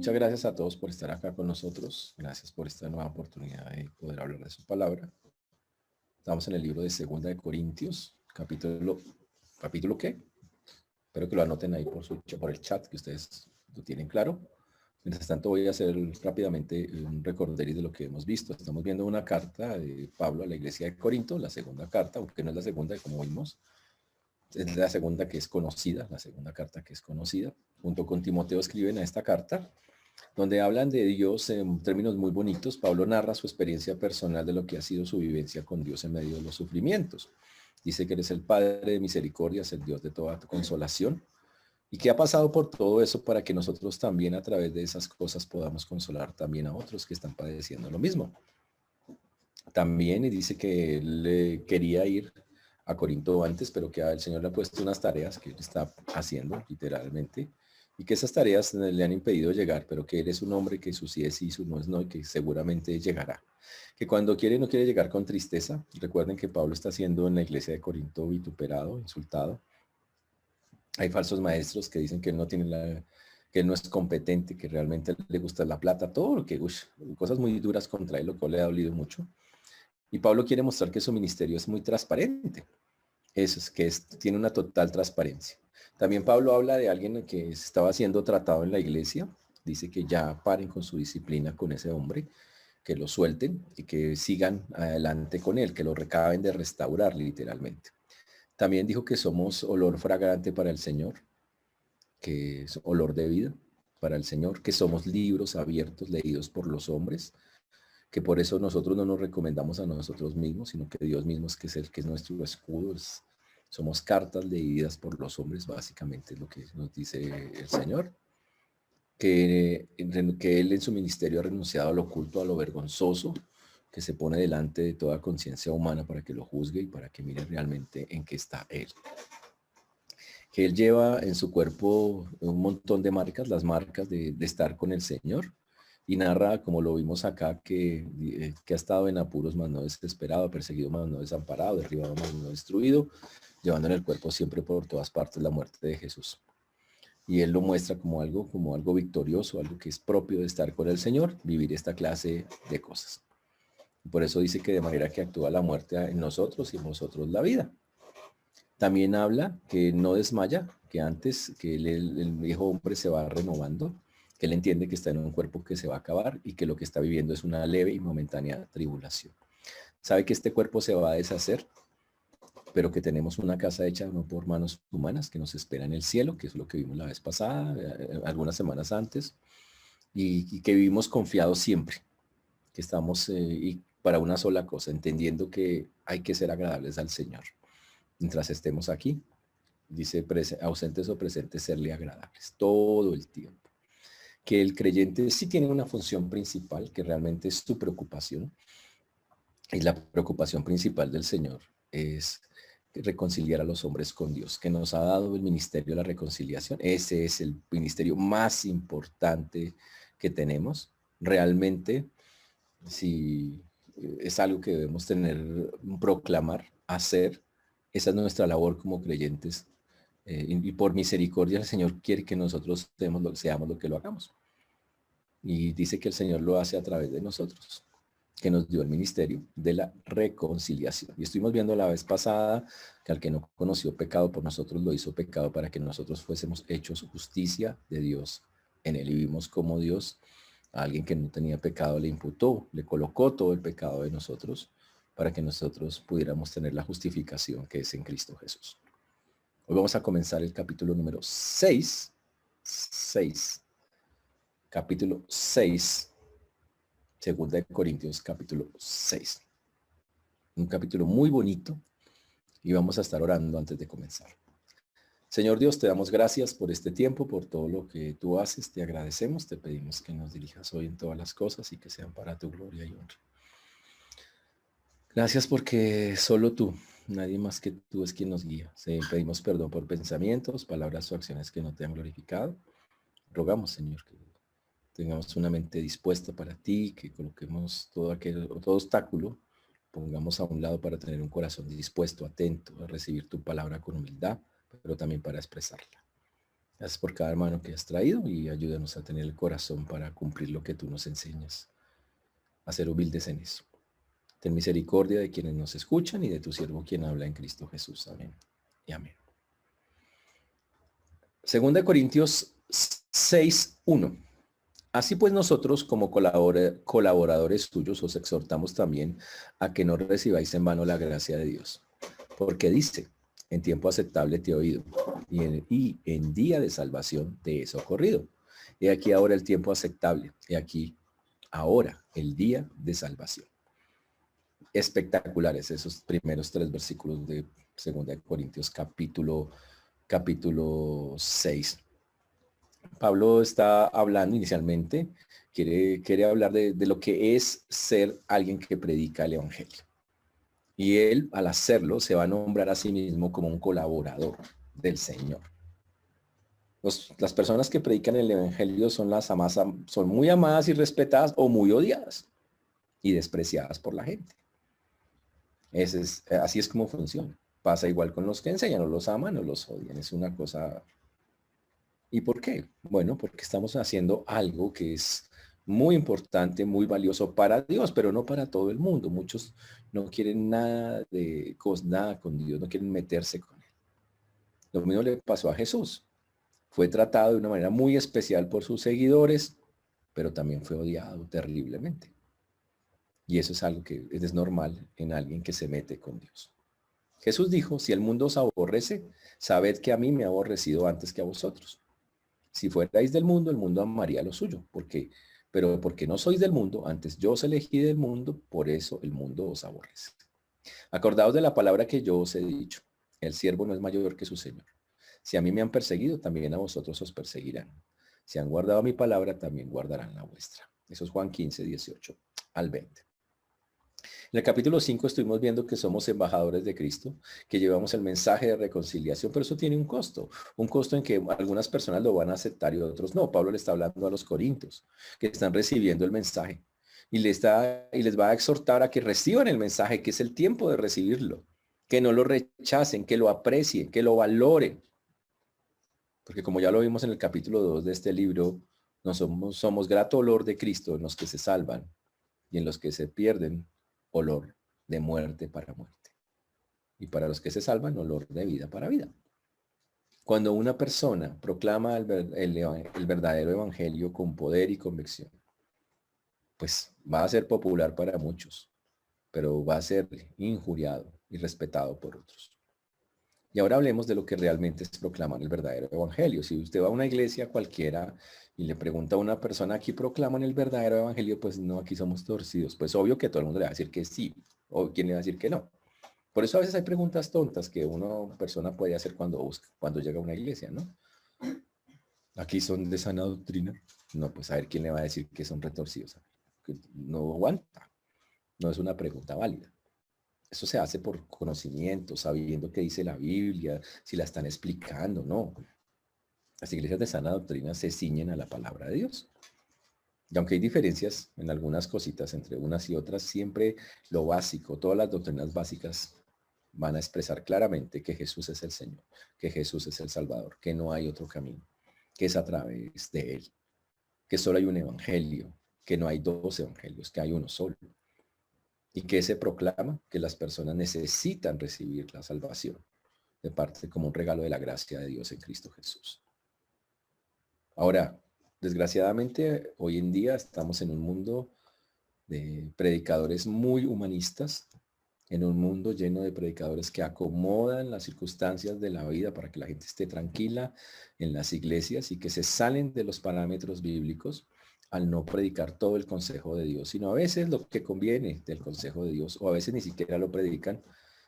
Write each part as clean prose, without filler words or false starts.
Muchas gracias a todos por estar acá con nosotros. Gracias por esta nueva oportunidad de poder hablar de su palabra. Estamos en el libro de Segunda de Corintios, ¿capítulo qué? Espero que lo anoten ahí por el chat, que ustedes lo tienen claro. Mientras tanto, voy a hacer rápidamente un recorderis de lo que hemos visto. Estamos viendo una carta de Pablo a la iglesia de Corinto, la segunda carta, aunque no es la segunda, como vimos. Es la segunda que es conocida, la segunda carta que es conocida. Junto con Timoteo escriben a esta carta, donde hablan de Dios en términos muy bonitos. Pablo narra su experiencia personal de lo que ha sido su vivencia con Dios en medio de los sufrimientos. Dice que eres el Padre de misericordias, el Dios de toda consolación, y que ha pasado por todo eso para que nosotros también a través de esas cosas podamos consolar también a otros que están padeciendo lo mismo. También y dice que él quería ir a Corinto antes, pero que el Señor le ha puesto unas tareas que él está haciendo literalmente, y que esas tareas le han impedido llegar, pero que él es un hombre que su sí es sí, su no es no, y que seguramente llegará. Que cuando quiere, no quiere llegar con tristeza. Recuerden que Pablo está siendo en la iglesia de Corinto vituperado, insultado. Hay falsos maestros que dicen que él no tiene que él no es competente, que realmente le gusta la plata, todo lo que, cosas muy duras contra él, lo cual le ha dolido mucho. Y Pablo quiere mostrar que su ministerio es muy transparente. Eso es que tiene una total transparencia. También Pablo habla de alguien que estaba siendo tratado en la iglesia. Dice que ya paren con su disciplina con ese hombre, que lo suelten y que sigan adelante con él, que lo recaben de restaurar literalmente. También dijo que somos olor fragante para el Señor, que es olor de vida para el Señor, que somos libros abiertos, leídos por los hombres, que por eso nosotros no nos recomendamos a nosotros mismos, sino que Dios mismo es que es el que es nuestro escudo. Somos cartas leídas por los hombres, básicamente es lo que nos dice el Señor. Que Él en su ministerio ha renunciado a lo oculto, a lo vergonzoso, que se pone delante de toda conciencia humana para que lo juzgue y para que mire realmente en qué está Él. Que Él lleva en su cuerpo un montón de marcas, las marcas de estar con el Señor, y narra, como lo vimos acá, que ha estado en apuros más no desesperado, perseguido más no desamparado, derribado más no destruido, llevando en el cuerpo siempre por todas partes la muerte de Jesús. Y él lo muestra como algo victorioso, algo que es propio de estar con el Señor, vivir esta clase de cosas. Por eso dice que de manera que actúa la muerte en nosotros y en nosotros la vida. También habla que no desmaya, que antes que el viejo hombre se va renovando, que él entiende que está en un cuerpo que se va a acabar y que lo que está viviendo es una leve y momentánea tribulación. Sabe que este cuerpo se va a deshacer, pero que tenemos una casa hecha no por manos humanas que nos espera en el cielo, que es lo que vimos la vez pasada, algunas semanas antes, y que vivimos confiados siempre, que estamos y para una sola cosa, entendiendo que hay que ser agradables al Señor. Mientras estemos aquí, dice ausentes o presentes, serle agradables todo el tiempo. Que el creyente sí tiene una función principal, que realmente es su preocupación, y la preocupación principal del Señor es reconciliar a los hombres con Dios, que nos ha dado el ministerio de la reconciliación. Ese es el ministerio más importante que tenemos. Realmente, si es algo que debemos proclamar, hacer, esa es nuestra labor como creyentes. Y por misericordia el Señor quiere que nosotros seamos lo que lo hagamos. Y dice que el Señor lo hace a través de nosotros, que nos dio el ministerio de la reconciliación. Y estuvimos viendo la vez pasada que al que no conoció pecado por nosotros lo hizo pecado para que nosotros fuésemos hechos justicia de Dios en él. Y vimos como Dios a alguien que no tenía pecado le imputó, le colocó todo el pecado de nosotros para que nosotros pudiéramos tener la justificación que es en Cristo Jesús. Hoy vamos a comenzar el capítulo número 6. Capítulo 6. Segunda de Corintios, capítulo 6. Un capítulo muy bonito y vamos a estar orando antes de comenzar. Señor Dios, te damos gracias por este tiempo, por todo lo que tú haces. Te agradecemos, te pedimos que nos dirijas hoy en todas las cosas y que sean para tu gloria y honra. Gracias porque solo tú, nadie más que tú es quien nos guía. Pedimos perdón por pensamientos, palabras o acciones que no te han glorificado. Rogamos, Señor, que tengamos una mente dispuesta para ti, que coloquemos todo obstáculo, pongamos a un lado para tener un corazón dispuesto, atento a recibir tu palabra con humildad, pero también para expresarla. Gracias por cada hermano que has traído y ayúdanos a tener el corazón para cumplir lo que tú nos enseñas, a ser humildes en eso. Ten misericordia de quienes nos escuchan y de tu siervo quien habla en Cristo Jesús. Amén y amén. Segunda de Corintios 6:1. Así pues nosotros como colaboradores tuyos os exhortamos también a que no recibáis en vano la gracia de Dios. Porque dice, en tiempo aceptable te he oído y en día de salvación te he socorrido. He aquí ahora el tiempo aceptable. He aquí ahora el día de salvación. Espectaculares esos primeros 3 versículos de 2 Corintios capítulo 6. Pablo está hablando inicialmente, quiere hablar de lo que es ser alguien que predica el evangelio. Y él, al hacerlo, se va a nombrar a sí mismo como un colaborador del Señor. Las personas que predican el evangelio son son muy amadas y respetadas o muy odiadas y despreciadas por la gente. Así es como funciona. Pasa igual con los que enseñan, o los aman o los odian. Es una cosa. ¿Y por qué? Bueno, porque estamos haciendo algo que es muy importante, muy valioso para Dios, pero no para todo el mundo. Muchos no quieren nada con Dios, no quieren meterse con Él. Lo mismo le pasó a Jesús. Fue tratado de una manera muy especial por sus seguidores, pero también fue odiado terriblemente. Y eso es algo que es normal en alguien que se mete con Dios. Jesús dijo, si el mundo os aborrece, sabed que a mí me ha aborrecido antes que a vosotros. Si fuerais del mundo, el mundo amaría lo suyo. Pero porque no sois del mundo, antes yo os elegí del mundo, por eso el mundo os aborrece. Acordaos de la palabra que yo os he dicho. El siervo no es mayor que su Señor. Si a mí me han perseguido, también a vosotros os perseguirán. Si han guardado mi palabra, también guardarán la vuestra. Eso es Juan 15, 18 al 20. En el capítulo 5 estuvimos viendo que somos embajadores de Cristo, que llevamos el mensaje de reconciliación, pero eso tiene un costo en que algunas personas lo van a aceptar y otros no. Pablo le está hablando a los corintios que están recibiendo el mensaje y les va a exhortar a que reciban el mensaje, que es el tiempo de recibirlo, que no lo rechacen, que lo aprecien, que lo valoren. Porque como ya lo vimos en el capítulo 2 de este libro, somos grato olor de Cristo en los que se salvan y en los que se pierden, olor de muerte para muerte. Y para los que se salvan, olor de vida para vida. Cuando una persona proclama el verdadero evangelio con poder y convicción, pues va a ser popular para muchos, pero va a ser injuriado y respetado por otros. Y ahora hablemos de lo que realmente es proclamar el verdadero evangelio. Si usted va a una iglesia cualquiera y le pregunta a una persona, ¿aquí proclaman el verdadero evangelio? Pues no, aquí somos torcidos. Pues obvio que todo el mundo le va a decir que sí, o quién le va a decir que no. Por eso a veces hay preguntas tontas que una persona puede hacer cuando llega a una iglesia, ¿no? Aquí son de sana doctrina. No, pues a ver quién le va a decir que son retorcidos. No aguanta. No es una pregunta válida. Eso se hace por conocimiento, sabiendo qué dice la Biblia, si la están explicando, ¿no? Las iglesias de sana doctrina se ciñen a la palabra de Dios. Y aunque hay diferencias en algunas cositas entre unas y otras, siempre lo básico, todas las doctrinas básicas van a expresar claramente que Jesús es el Señor, que Jesús es el Salvador, que no hay otro camino, que es a través de Él, que solo hay un evangelio, que no hay dos evangelios, que hay uno solo. ¿Y que se proclama? Que las personas necesitan recibir la salvación de parte como un regalo de la gracia de Dios en Cristo Jesús. Ahora, desgraciadamente, hoy en día estamos en un mundo de predicadores muy humanistas, en un mundo lleno de predicadores que acomodan las circunstancias de la vida para que la gente esté tranquila en las iglesias y que se salen de los parámetros bíblicos al no predicar todo el consejo de Dios, sino a veces lo que conviene del consejo de Dios, o a veces ni siquiera lo predican,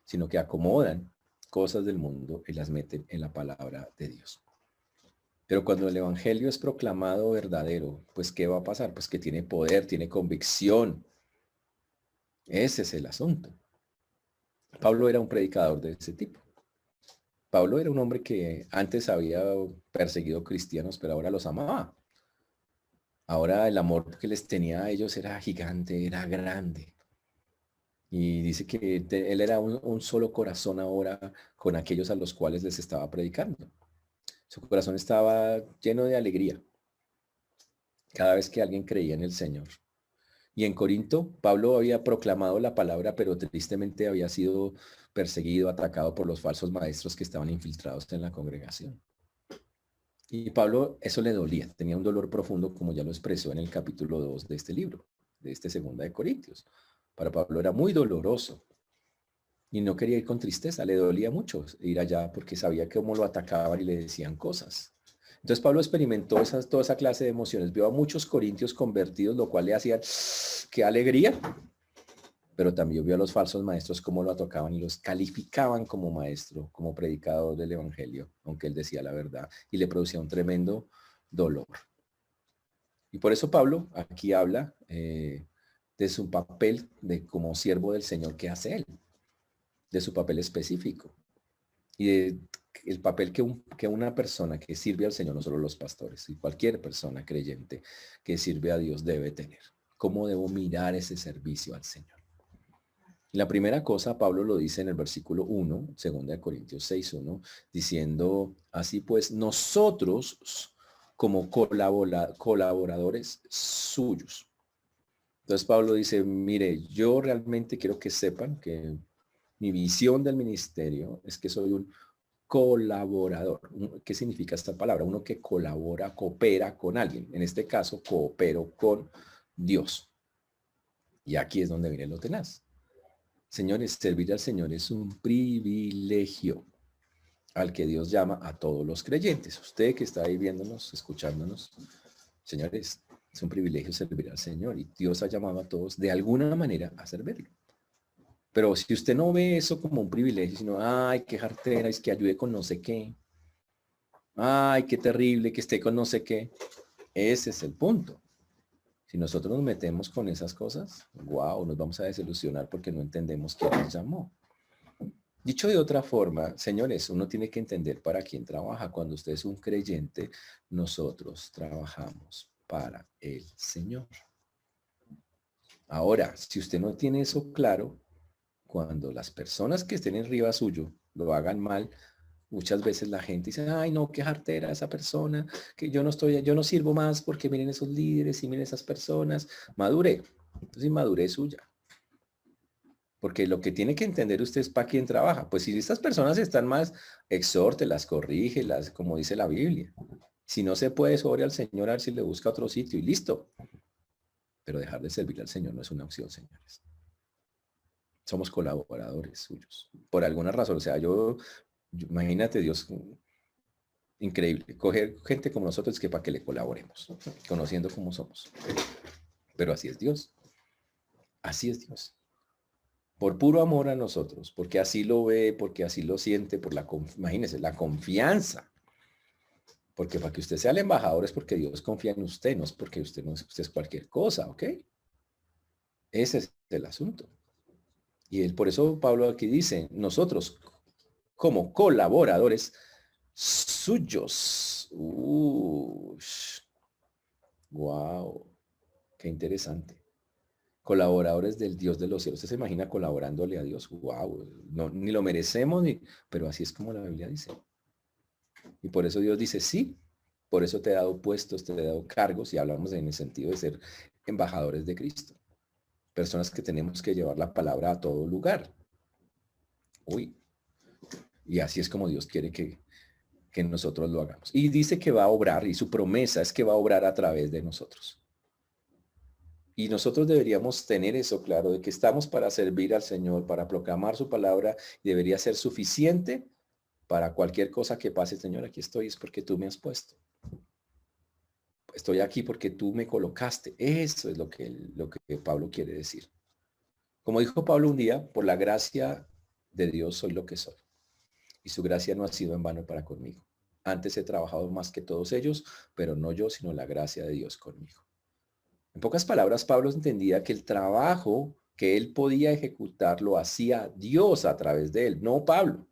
sino que acomodan cosas del mundo y las meten en la palabra de Dios. Pero cuando el evangelio es proclamado verdadero, pues ¿qué va a pasar? Pues que tiene poder, tiene convicción. Ese es el asunto. Pablo era un predicador de ese tipo. Pablo era un hombre que antes había perseguido cristianos, pero ahora los amaba. Ahora el amor que les tenía a ellos era gigante, era grande. Y dice que él era un solo corazón ahora con aquellos a los cuales les estaba predicando. Su corazón estaba lleno de alegría cada vez que alguien creía en el Señor. Y en Corinto, Pablo había proclamado la palabra, pero tristemente había sido perseguido, atacado por los falsos maestros que estaban infiltrados en la congregación. Y Pablo eso le dolía, tenía un dolor profundo, como ya lo expresó en el capítulo 2 de este libro, de este segunda de Corintios. Para Pablo era muy doloroso y no quería ir con tristeza, le dolía mucho ir allá porque sabía cómo lo atacaban y le decían cosas. Entonces Pablo experimentó toda esa clase de emociones, vio a muchos corintios convertidos, lo cual le hacía, qué alegría, pero también vio a los falsos maestros cómo lo atacaban y los calificaban como maestro, como predicador del evangelio, aunque él decía la verdad, y le producía un tremendo dolor. Y por eso Pablo aquí habla de su papel de como siervo del Señor que hace él, de su papel específico y de el papel que una persona que sirve al Señor, no solo los pastores, y cualquier persona creyente que sirve a Dios debe tener. ¿Cómo debo mirar ese servicio al Señor? La primera cosa, Pablo lo dice en el versículo 1, 2 Corintios 6:1, diciendo, así pues, nosotros como colaboradores suyos. Entonces Pablo dice, mire, yo realmente quiero que sepan que mi visión del ministerio es que soy un colaborador. ¿Qué significa esta palabra? Uno que colabora, coopera con alguien. En este caso, coopero con Dios. Y aquí es donde viene lo tenaz. Señores, servir al Señor es un privilegio al que Dios llama a todos los creyentes. Usted que está ahí viéndonos, escuchándonos, señores, es un privilegio servir al Señor y Dios ha llamado a todos de alguna manera a servirlo. Pero si usted no ve eso como un privilegio, sino, ay, qué jartera, es que ayude con no sé qué, ay, qué terrible que esté con no sé qué, ese es el punto. Si nosotros nos metemos con esas cosas, wow, nos vamos a desilusionar porque no entendemos quién nos llamó. Dicho de otra forma, señores, uno tiene que entender para quién trabaja. Cuando usted es un creyente, nosotros trabajamos para el Señor. Ahora, si usted no tiene eso claro, cuando las personas que estén arriba suyo lo hagan mal, muchas veces la gente dice, ay, no, qué jartera esa persona, que yo no sirvo más porque miren esos líderes y miren esas personas. Madure. Entonces, inmadurez suya. Porque lo que tiene que entender usted es para quién trabaja. Pues si estas personas están más, exhórtelas, corrígelas, como dice la Biblia. Si no se puede sobre al Señor, a ver si le busca otro sitio y listo. Pero dejar de servir al Señor no es una opción, señores. Somos colaboradores suyos. Por alguna razón, o sea, imagínate Dios, increíble. Coger gente como nosotros que para que le colaboremos, conociendo cómo somos. Pero así es Dios. Así es Dios. Por puro amor a nosotros, porque así lo ve, porque así lo siente, imagínense, la confianza. Porque para que usted sea el embajador es porque Dios confía en usted, no es porque usted es cualquier cosa, ¿ok? Ese es el asunto. Y por eso Pablo aquí dice, nosotros como colaboradores suyos. Wow, qué interesante. Colaboradores del Dios de los cielos. ¿Usted se imagina colaborándole a Dios? Wow, no, ni lo merecemos, pero así es como la Biblia dice. Y por eso Dios dice, sí, por eso te he dado puestos, te he dado cargos, y hablamos en el sentido de ser embajadores de Cristo. Personas que tenemos que llevar la palabra a todo lugar. Uy, y así es como Dios quiere que nosotros lo hagamos. Y dice que va a obrar, y su promesa es que va a obrar a través de nosotros. Y nosotros deberíamos tener eso claro, de que estamos para servir al Señor, para proclamar su palabra, y debería ser suficiente para cualquier cosa que pase. Señor, aquí estoy, es porque tú me has puesto. Estoy aquí porque tú me colocaste. Eso es lo que Pablo quiere decir. Como dijo Pablo un día, por la gracia de Dios soy lo que soy. Y su gracia no ha sido en vano para conmigo. Antes he trabajado más que todos ellos, pero no yo, sino la gracia de Dios conmigo. En pocas palabras, Pablo entendía que el trabajo que él podía ejecutar lo hacía Dios a través de él, no Pablo.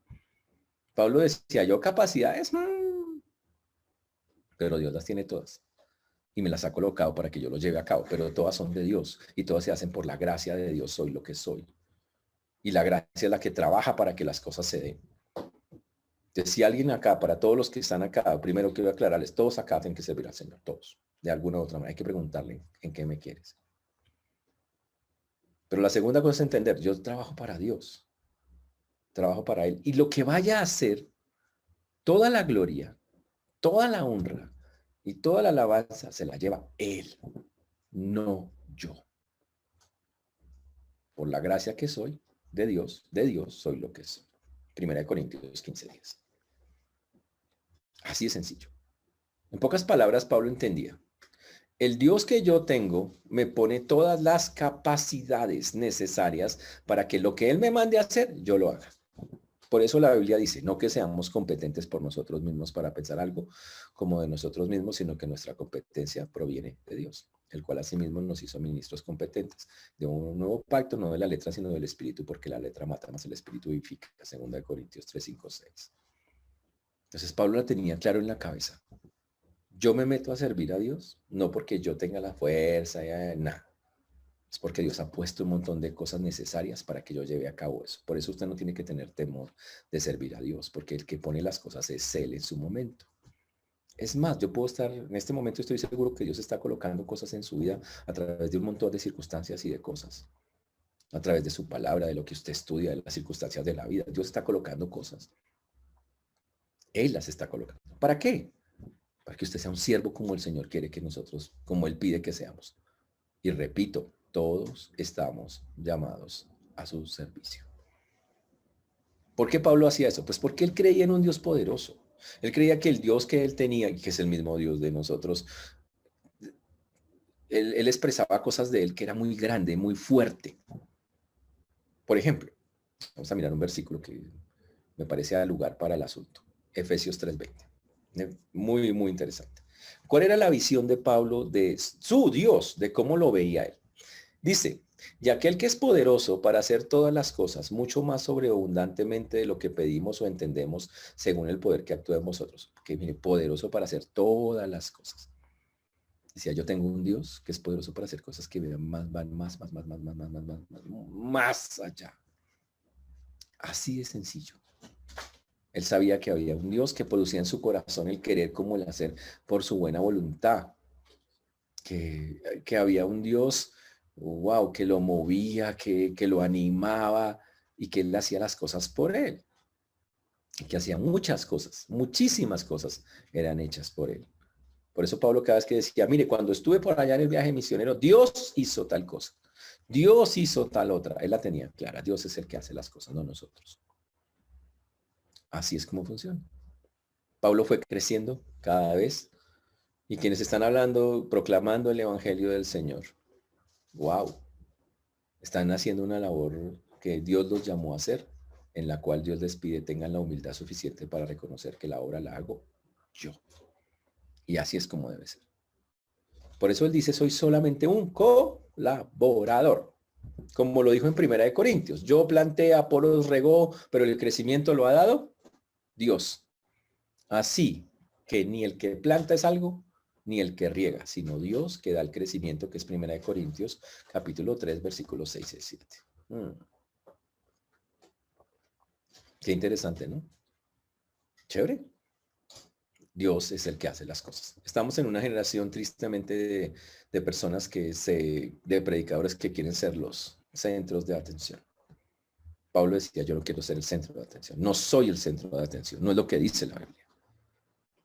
Pablo decía, yo capacidades, pero Dios las tiene todas. Y me las ha colocado para que yo lo lleve a cabo, pero todas son de Dios y todas se hacen por la gracia de Dios, soy lo que soy. Y la gracia es la que trabaja para que las cosas se den. Entonces, si alguien acá, para todos los que están acá, primero quiero aclararles, todos acá tienen que servir al Señor, todos, de alguna u otra manera. Hay que preguntarle en qué me quieres. Pero la segunda cosa es entender, yo trabajo para Dios, trabajo para Él. Y lo que vaya a hacer, toda la gloria, toda la honra y toda la alabanza se la lleva Él, no yo. Por la gracia que soy de Dios soy lo que soy. 1 Corintios 15:10. Así de sencillo. En pocas palabras, Pablo entendía. El Dios que yo tengo me pone todas las capacidades necesarias para que lo que Él me mande a hacer, yo lo haga. Por eso la Biblia dice, no que seamos competentes por nosotros mismos para pensar algo como de nosotros mismos, sino que nuestra competencia proviene de Dios, el cual asimismo nos hizo ministros competentes de un nuevo pacto, no de la letra, sino del espíritu, porque la letra mata más el espíritu vivifica. 2 Corintios 3, 5, 6. Entonces Pablo la tenía claro en la cabeza. Yo me meto a servir a Dios, no porque yo tenga la fuerza, nada. Es porque Dios ha puesto un montón de cosas necesarias para que yo lleve a cabo eso. Por eso usted no tiene que tener temor de servir a Dios, porque el que pone las cosas es Él en su momento. Es más, yo puedo estar, en este momento estoy seguro que Dios está colocando cosas en su vida a través de un montón de circunstancias y de cosas. A través de su palabra, de lo que usted estudia, de las circunstancias de la vida. Dios está colocando cosas. Él las está colocando. ¿Para qué? Para que usted sea un siervo como el Señor quiere que nosotros, como Él pide que seamos. Y repito, todos estamos llamados a su servicio. ¿Por qué Pablo hacía eso? Pues porque él creía en un Dios poderoso. Él creía que el Dios que él tenía, y que es el mismo Dios de nosotros, él expresaba cosas de él que era muy grande, muy fuerte. Por ejemplo, vamos a mirar un versículo que me parece al lugar para el asunto. Efesios 3:20. Muy, muy interesante. ¿Cuál era la visión de Pablo de su Dios, de cómo lo veía él? Dice, y aquel que es poderoso para hacer todas las cosas, mucho más sobreabundantemente de lo que pedimos o entendemos, según el poder que actúa en vosotros. Que viene poderoso para hacer todas las cosas. Decía, yo tengo un Dios que es poderoso para hacer cosas que van más allá. Así de sencillo. Él sabía que había un Dios que producía en su corazón el querer como el hacer por su buena voluntad. Que había un Dios, wow, que lo movía, que lo animaba y que él hacía las cosas por él. Y que hacía muchas cosas, muchísimas cosas eran hechas por él. Por eso Pablo cada vez que decía, mire, cuando estuve por allá en el viaje misionero, Dios hizo tal cosa. Dios hizo tal otra. Él la tenía clara. Dios es el que hace las cosas, no nosotros. Así es como funciona. Pablo fue creciendo cada vez y quienes están hablando, proclamando el evangelio del Señor. Wow. Están haciendo una labor que Dios los llamó a hacer, en la cual Dios les pide tengan la humildad suficiente para reconocer que la obra la hago yo. Y así es como debe ser. Por eso él dice, soy solamente un colaborador. Como lo dijo en 1 Corintios, yo planté, Apolos regó, pero el crecimiento lo ha dado Dios. Así que ni el que planta es algo, ni el que riega, sino Dios que da el crecimiento, que es 1 Corintios, capítulo 3, versículos 6 y 7. Qué interesante, ¿no? Chévere. Dios es el que hace las cosas. Estamos en una generación tristemente de personas de predicadores que quieren ser los centros de atención. Pablo decía, yo no quiero ser el centro de atención. No soy el centro de atención. No es lo que dice la Biblia.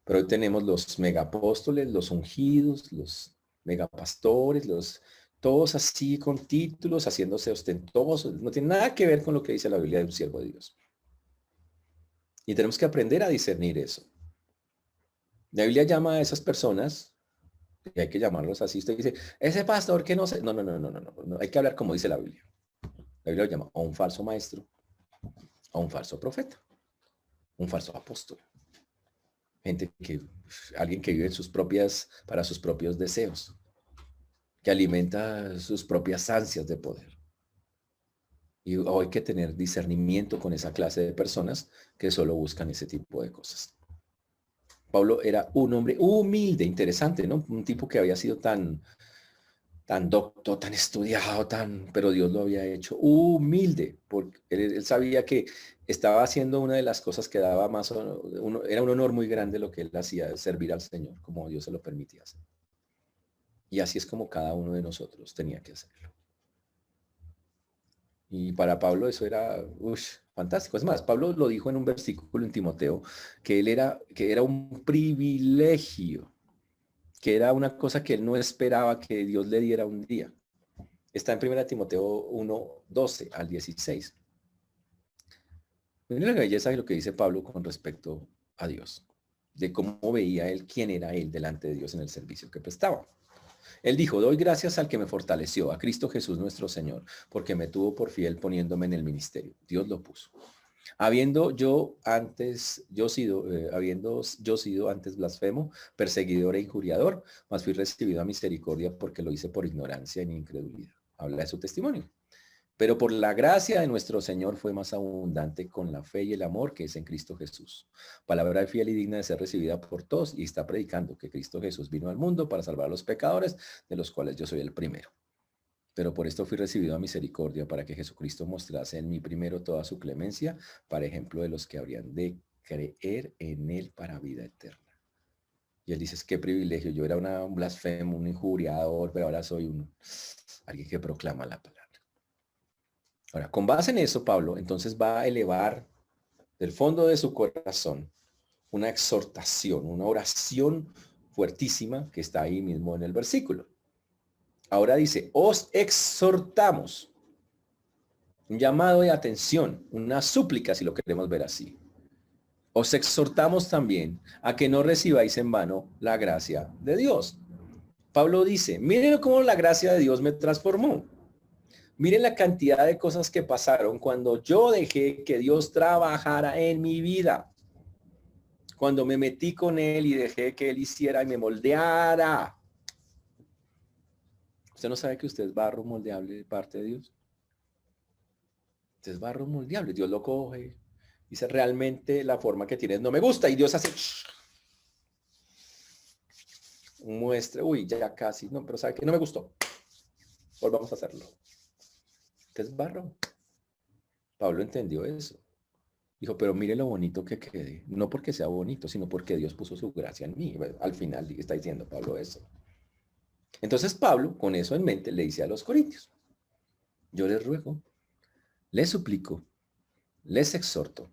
Pero hoy tenemos los megapóstoles, los ungidos, los megapastores, todos así con títulos, haciéndose ostentosos. No tiene nada que ver con lo que dice la Biblia de un siervo de Dios. Y tenemos que aprender a discernir eso. La Biblia llama a esas personas, y hay que llamarlos así. Usted dice, ese pastor que no sé. No. Hay que hablar como dice la Biblia. La Biblia lo llama a un falso maestro, a un falso profeta, un falso apóstol. Alguien que vive para sus propios deseos, que alimenta sus propias ansias de poder. Y hay que tener discernimiento con esa clase de personas que solo buscan ese tipo de cosas. Pablo era un hombre humilde, interesante, ¿no? Un tipo que había sido tan tan docto, tan estudiado, pero Dios lo había hecho humilde, porque él sabía que estaba haciendo una de las cosas que daba más, era un honor muy grande lo que él hacía, servir al Señor, como Dios se lo permitía hacer. Y así es como cada uno de nosotros tenía que hacerlo. Y para Pablo eso era fantástico. Es más, Pablo lo dijo en un versículo en Timoteo, que era un privilegio, que era una cosa que él no esperaba que Dios le diera un día. Está en 1 Timoteo 1:12 al 16. Miren la belleza de lo que dice Pablo con respecto a Dios, de cómo veía él, quién era él delante de Dios en el servicio que prestaba. Él dijo, doy gracias al que me fortaleció, a Cristo Jesús nuestro Señor, porque me tuvo por fiel poniéndome en el ministerio. Dios lo puso. Habiendo yo sido antes blasfemo, perseguidor e injuriador, mas fui recibido a misericordia porque lo hice por ignorancia y incredulidad. Habla de su testimonio. Pero por la gracia de nuestro Señor fue más abundante con la fe y el amor que es en Cristo Jesús. Palabra fiel y digna de ser recibida por todos, y está predicando que Cristo Jesús vino al mundo para salvar a los pecadores, de los cuales yo soy el primero. Pero por esto fui recibido a misericordia, para que Jesucristo mostrase en mí primero toda su clemencia, para ejemplo de los que habrían de creer en él para vida eterna. Y él dice, qué privilegio, yo era un blasfemo, un injuriador, pero ahora soy alguien que proclama la palabra. Ahora, con base en eso, Pablo entonces va a elevar del fondo de su corazón una exhortación, una oración fuertísima que está ahí mismo en el versículo. Ahora dice, os exhortamos, un llamado de atención, una súplica si lo queremos ver así. Os exhortamos también a que no recibáis en vano la gracia de Dios. Pablo dice, miren cómo la gracia de Dios me transformó. Miren la cantidad de cosas que pasaron cuando yo dejé que Dios trabajara en mi vida. Cuando me metí con Él y dejé que Él hiciera y me moldeara. ¿Usted no sabe que usted es barro moldeable de parte de Dios? Usted es barro moldeable. Dios lo coge. Dice, realmente la forma que tienes no me gusta. Y Dios hace... muestra, ya casi. No, pero ¿sabe qué? No me gustó. Volvamos a hacerlo. Usted es barro. Pablo entendió eso. Dijo, pero mire lo bonito que quede. No porque sea bonito, sino porque Dios puso su gracia en mí. Al final está diciendo Pablo eso. Entonces Pablo, con eso en mente, le dice a los corintios, yo les ruego, les suplico, les exhorto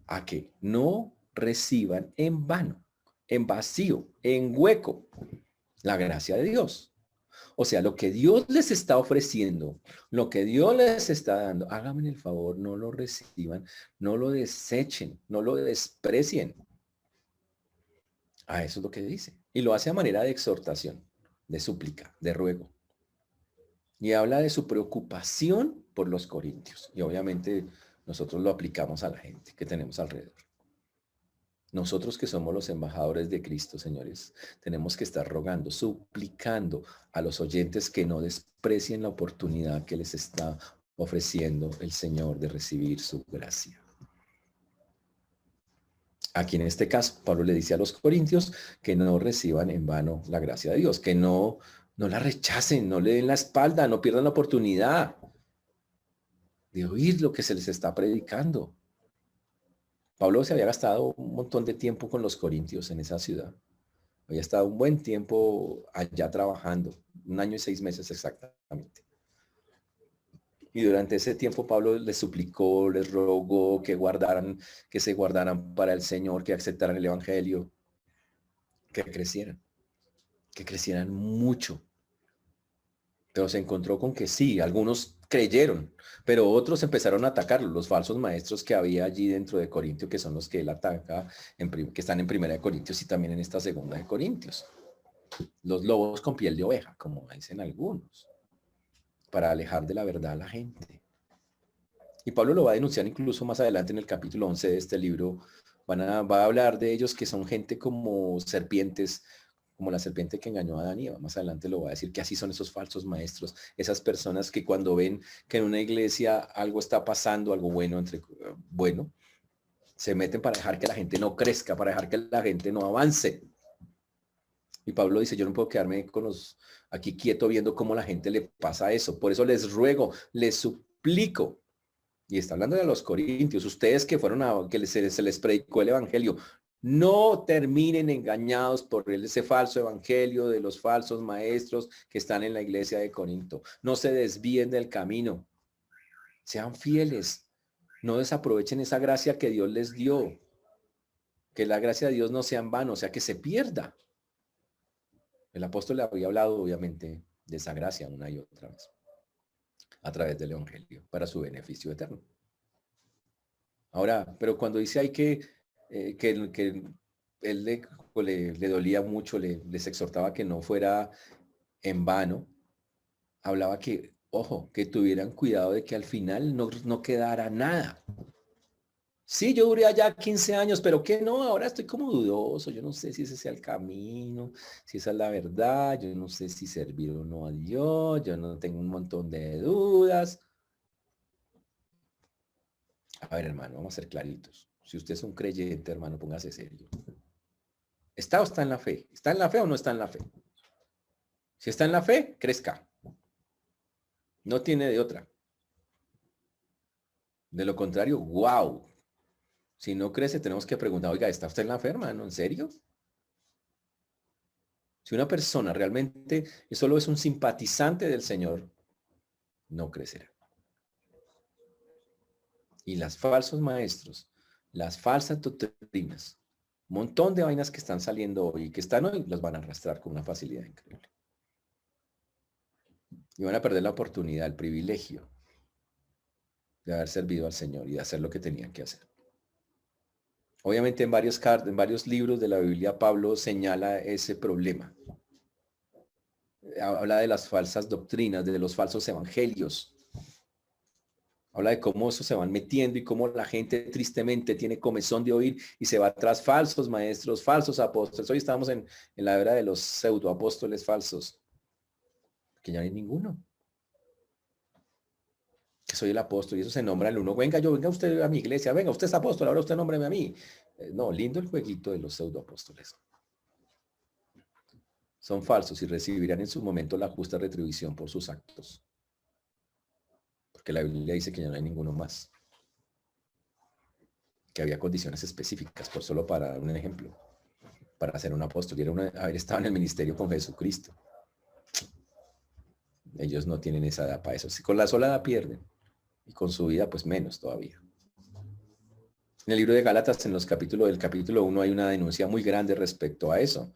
a que no reciban en vano, en vacío, en hueco, la gracia de Dios. O sea, lo que Dios les está ofreciendo, lo que Dios les está dando, háganme el favor, no lo reciban, no lo desechen, no lo desprecien. Eso es lo que dice. Y lo hace a manera de exhortación, de súplica, de ruego. Y habla de su preocupación por los corintios. Y obviamente nosotros lo aplicamos a la gente que tenemos alrededor. Nosotros que somos los embajadores de Cristo, señores, tenemos que estar rogando, suplicando a los oyentes que no desprecien la oportunidad que les está ofreciendo el Señor de recibir su gracia. Aquí en este caso, Pablo le dice a los corintios que no reciban en vano la gracia de Dios, que no la rechacen, no le den la espalda, no pierdan la oportunidad de oír lo que se les está predicando. Pablo se había gastado un montón de tiempo con los corintios en esa ciudad. Había estado un buen tiempo allá trabajando, 1 año y 6 meses exactamente. Y durante ese tiempo Pablo les suplicó, les rogó que se guardaran para el Señor, que aceptaran el Evangelio, que crecieran mucho. Pero se encontró con que sí, algunos creyeron, pero otros empezaron a atacarlo, los falsos maestros que había allí dentro de Corintio, que son los que él ataca, que están en 1 Corintios y también en esta 2 Corintios. Los lobos con piel de oveja, como dicen algunos, para alejar de la verdad a la gente. Y Pablo lo va a denunciar incluso más adelante en el capítulo 11 de este libro. Va a hablar de ellos que son gente como serpientes, como la serpiente que engañó a Adán y Eva. Más adelante lo va a decir que así son esos falsos maestros, esas personas que cuando ven que en una iglesia algo está pasando, algo bueno, se meten para dejar que la gente no crezca, para dejar que la gente no avance. Y Pablo dice, yo no puedo quedarme aquí quieto viendo cómo la gente le pasa eso. Por eso les ruego, les suplico. Y está hablando de los corintios, ustedes que fueron se les predicó el evangelio, no terminen engañados por ese falso evangelio de los falsos maestros que están en la iglesia de Corinto. No se desvíen del camino. Sean fieles. No desaprovechen esa gracia que Dios les dio. Que la gracia de Dios no sea en vano, o sea, que se pierda. El apóstol le había hablado, obviamente, de esa gracia una y otra vez, a través del evangelio, para su beneficio eterno. Ahora, pero cuando dice hay que él le dolía mucho, les exhortaba que no fuera en vano, hablaba que, ojo, que tuvieran cuidado de que al final no quedara nada. Sí, yo duré allá 15 años, pero que no, ahora estoy como dudoso, yo no sé si ese sea el camino, si esa es la verdad, yo no sé si servir o no a Dios, yo no tengo un montón de dudas. A ver, hermano, vamos a ser claritos. Si usted es un creyente, hermano, póngase serio. ¿Está o está en la fe? ¿Está en la fe o no está en la fe? Si está en la fe, crezca. No tiene de otra. De lo contrario, wow. Si no crece, tenemos que preguntar, oiga, ¿está usted en la fe, hermano? ¿En serio? Si una persona realmente solo es un simpatizante del Señor, no crecerá. Y los falsos maestros, las falsas doctrinas, un montón de vainas que están saliendo hoy y que están hoy, los van a arrastrar con una facilidad increíble. Y van a perder la oportunidad, el privilegio de haber servido al Señor y de hacer lo que tenían que hacer. Obviamente en varios libros de la Biblia Pablo señala ese problema. Habla de las falsas doctrinas, de los falsos evangelios. Habla de cómo eso se van metiendo y cómo la gente tristemente tiene comezón de oír y se va tras falsos maestros, falsos apóstoles. Hoy estamos en la era de los pseudoapóstoles falsos, que ya no hay ninguno. Que soy el apóstol y eso se nombra el uno. Venga usted a mi iglesia, venga, usted es apóstol, ahora usted nómbreme a mí. No, lindo el jueguito de los pseudoapóstoles. Son falsos y recibirán en su momento la justa retribución por sus actos. Porque la Biblia dice que ya no hay ninguno más. Que había condiciones específicas, por solo para dar un ejemplo, para ser un apóstol. Y haber estado en el ministerio con Jesucristo. Ellos no tienen esa edad para eso. Si con la sola edad pierden. Y con su vida, pues menos todavía. En el libro de Gálatas, del capítulo 1, hay una denuncia muy grande respecto a eso.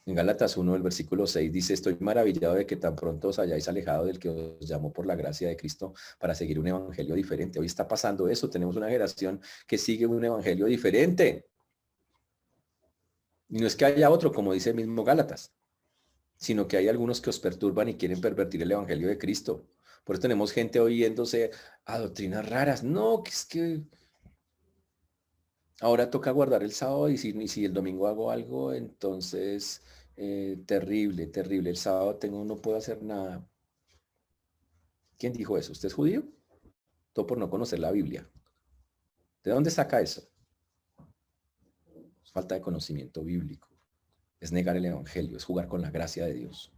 En Gálatas 1, el versículo 6 dice, estoy maravillado de que tan pronto os hayáis alejado del que os llamó por la gracia de Cristo para seguir un evangelio diferente. Hoy está pasando eso. Tenemos una generación que sigue un evangelio diferente. Y no es que haya otro, como dice el mismo Gálatas, sino que hay algunos que os perturban y quieren pervertir el evangelio de Cristo. Por eso tenemos gente oyéndose a doctrinas raras. No, que es que ahora toca guardar el sábado y si el domingo hago algo, entonces terrible, terrible. El sábado no puedo hacer nada. ¿Quién dijo eso? ¿Usted es judío? Todo por no conocer la Biblia. ¿De dónde saca eso? Es falta de conocimiento bíblico. Es negar el evangelio, es jugar con la gracia de Dios.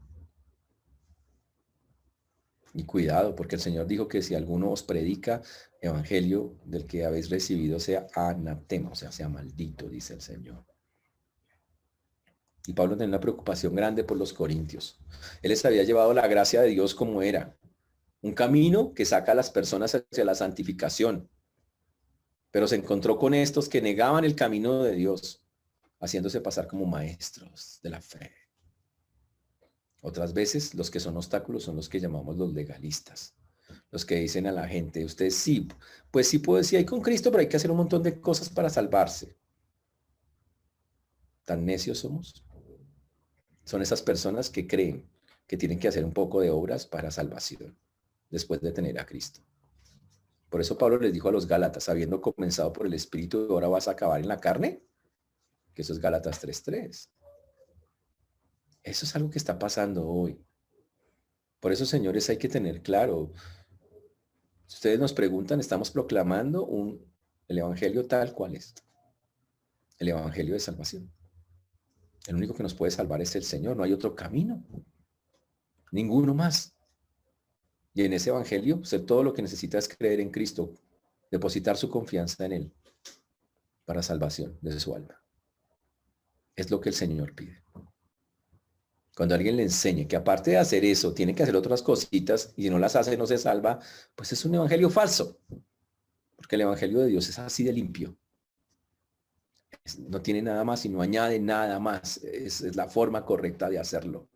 Y cuidado, porque el Señor dijo que si alguno os predica evangelio del que habéis recibido sea anatema, o sea maldito, dice el Señor. Y Pablo tenía una preocupación grande por los corintios. Él les había llevado la gracia de Dios como era. Un camino que saca a las personas hacia la santificación. Pero se encontró con estos que negaban el camino de Dios, haciéndose pasar como maestros de la fe. Otras veces los que son obstáculos son los que llamamos los legalistas. Los que dicen a la gente, usted sí, pues sí puede decir, hay con Cristo, pero hay que hacer un montón de cosas para salvarse. ¿Tan necios somos? Son esas personas que creen que tienen que hacer un poco de obras para salvación, después de tener a Cristo. Por eso Pablo les dijo a los Gálatas, habiendo comenzado por el Espíritu, ahora vas a acabar en la carne, que eso es Gálatas 3:3. Eso es algo que está pasando hoy. Por eso, señores, hay que tener claro. Si ustedes nos preguntan, estamos proclamando el evangelio tal cual es. El evangelio de salvación. El único que nos puede salvar es el Señor, no hay otro camino, ninguno más. Y en ese evangelio, usted todo lo que necesita es creer en Cristo, depositar su confianza en Él para salvación de su alma. Es lo que el Señor pide. Cuando alguien le enseñe que aparte de hacer eso, tiene que hacer otras cositas y si no las hace no se salva, pues es un evangelio falso. Porque el evangelio de Dios es así de limpio. No tiene nada más y no añade nada más. Es la forma correcta de hacerlo.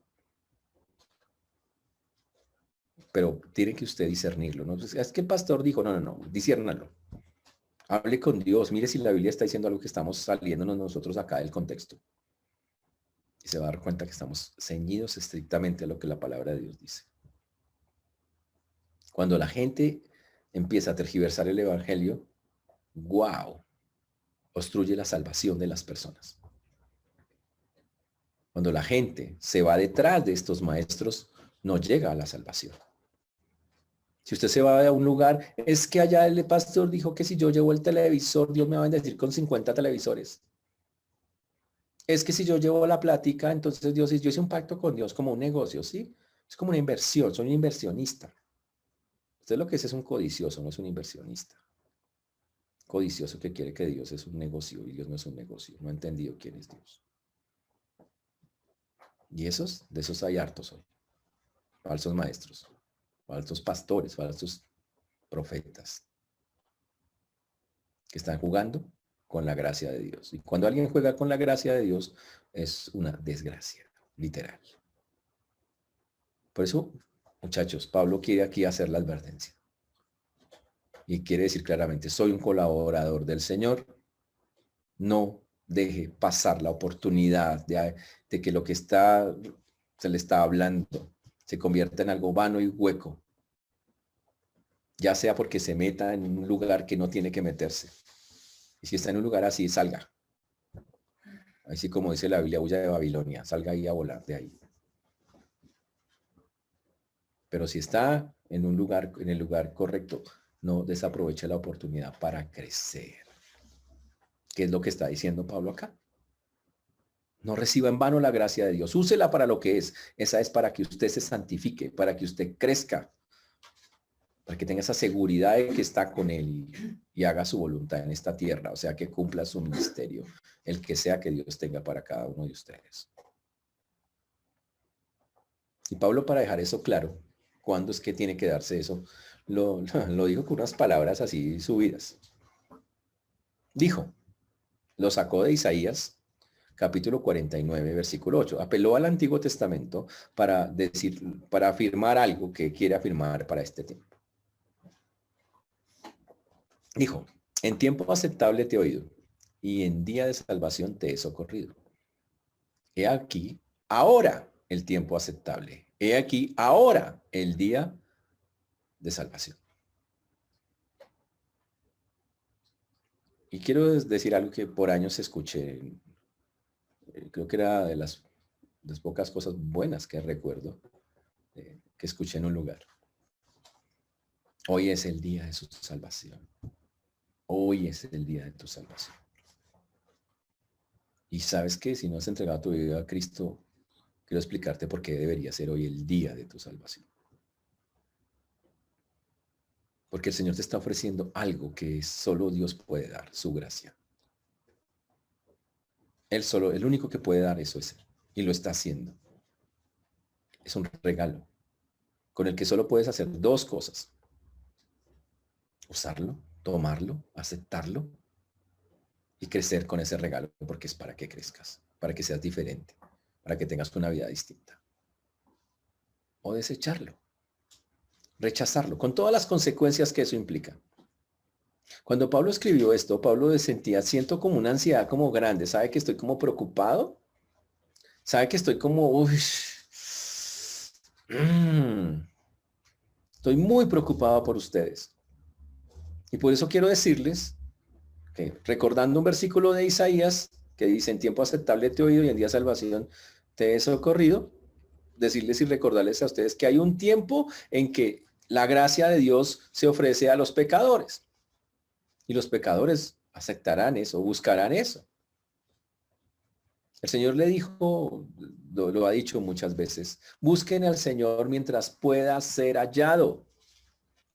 Pero tiene que usted discernirlo, ¿no? Es que el pastor dijo, no, disciérnalo. Hable con Dios, mire si la Biblia está diciendo algo que estamos saliéndonos nosotros acá del contexto. Y se va a dar cuenta que estamos ceñidos estrictamente a lo que la palabra de Dios dice. Cuando la gente empieza a tergiversar el evangelio, ¡wow! Obstruye la salvación de las personas. Cuando la gente se va detrás de estos maestros, no llega a la salvación. Si usted se va a un lugar, es que allá el pastor dijo que si yo llevo el televisor, Dios me va a bendecir con 50 televisores. Es que si yo llevo la plática, entonces yo hice un pacto con Dios como un negocio, ¿sí? Es como una inversión, soy un inversionista. Usted lo que es un codicioso, no es un inversionista. Codicioso que quiere que Dios es un negocio y Dios no es un negocio. No ha entendido quién es Dios. Y de esos hay hartos hoy. Falsos maestros, falsos pastores, falsos profetas que están jugando con la gracia de Dios. Y cuando alguien juega con la gracia de Dios, es una desgracia, literal. Por eso, muchachos, Pablo quiere aquí hacer la advertencia. Y quiere decir claramente, soy un colaborador del Señor. No deje pasar la oportunidad de que lo que se le está hablando se convierta en algo vano y hueco. Ya sea porque se meta en un lugar que no tiene que meterse. Y si está en un lugar así, salga. Así como dice la Biblia, huya de Babilonia, salga ahí a volar de ahí. Pero si está en un lugar, en el lugar correcto, no desaproveche la oportunidad para crecer. ¿Qué es lo que está diciendo Pablo acá? No reciba en vano la gracia de Dios. Úsela para lo que es. Esa es para que usted se santifique, para que usted crezca, para que tenga esa seguridad de que está con Él y haga su voluntad en esta tierra. O sea, que cumpla su ministerio, el que sea que Dios tenga para cada uno de ustedes. Y Pablo, para dejar eso claro, ¿cuándo es que tiene que darse eso? Lo dijo con unas palabras así subidas. Dijo, lo sacó de Isaías, capítulo 49, versículo 8. Apeló al Antiguo Testamento para afirmar algo que quiere afirmar para este tiempo. Dijo, en tiempo aceptable te he oído, y en día de salvación te he socorrido. He aquí, ahora el tiempo aceptable. He aquí, ahora el día de salvación. Y quiero decir algo que por años escuché. Creo que era de las pocas cosas buenas que recuerdo que escuché en un lugar. Hoy es el día de su salvación. Hoy es el día de tu salvación. Y sabes que si no has entregado tu vida a Cristo, quiero explicarte por qué debería ser hoy el día de tu salvación. Porque el Señor te está ofreciendo algo que solo Dios puede dar, su gracia. El único que puede dar eso es Él. Y lo está haciendo. Es un regalo con el que solo puedes hacer dos cosas. Usarlo, tomarlo, aceptarlo y crecer con ese regalo, porque es para que crezcas, para que seas diferente, para que tengas una vida distinta. O desecharlo, rechazarlo, con todas las consecuencias que eso implica. Cuando Pablo escribió esto, Pablo siento como una ansiedad como grande, ¿sabe que estoy como preocupado? ¿Sabe que estoy como, estoy muy preocupado por ustedes? Y por eso quiero decirles que, recordando un versículo de Isaías que dice, en tiempo aceptable te he oído y en día de salvación te he socorrido, decirles y recordarles a ustedes que hay un tiempo en que la gracia de Dios se ofrece a los pecadores. Y los pecadores aceptarán eso, buscarán eso. El Señor le dijo, lo ha dicho muchas veces, busquen al Señor mientras pueda ser hallado.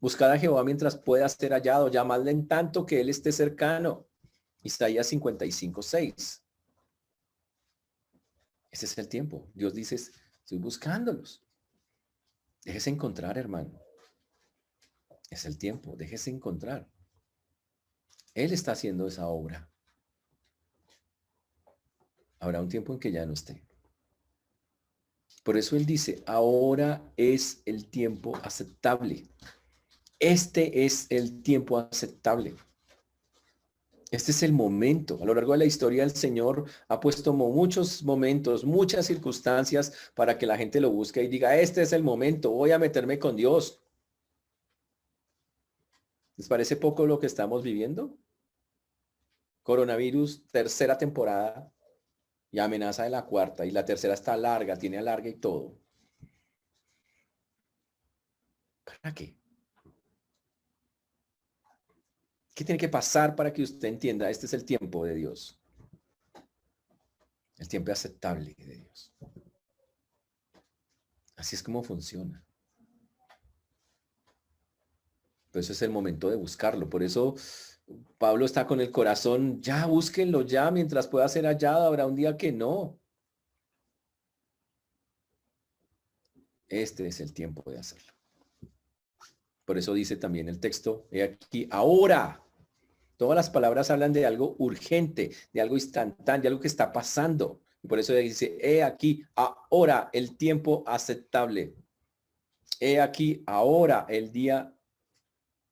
Buscad a Jehová mientras pueda ser hallado. Llamadle en tanto que Él esté cercano. Isaías 55:6. Ese es el tiempo. Dios dice, estoy buscándolos. Déjese encontrar, hermano. Es el tiempo. Déjese encontrar. Él está haciendo esa obra. Habrá un tiempo en que ya no esté. Por eso Él dice, ahora es el tiempo aceptable. Este es el tiempo aceptable. Este es el momento. A lo largo de la historia el Señor ha puesto muchos momentos, muchas circunstancias para que la gente lo busque y diga, este es el momento, voy a meterme con Dios. ¿Les parece poco lo que estamos viviendo? Coronavirus, tercera temporada y amenaza de la cuarta. Y la tercera está larga, tiene alargue y todo. ¿Para qué? ¿Qué tiene que pasar para que usted entienda? Este es el tiempo de Dios. El tiempo aceptable de Dios. Así es como funciona. Por eso es el momento de buscarlo. Por eso Pablo está con el corazón, ya búsquenlo ya, mientras pueda ser hallado, habrá un día que no. Este es el tiempo de hacerlo. Por eso dice también el texto, he aquí, ahora. Todas las palabras hablan de algo urgente, de algo instantáneo, de algo que está pasando. Y por eso dice, he aquí, ahora el tiempo aceptable. He aquí, ahora el día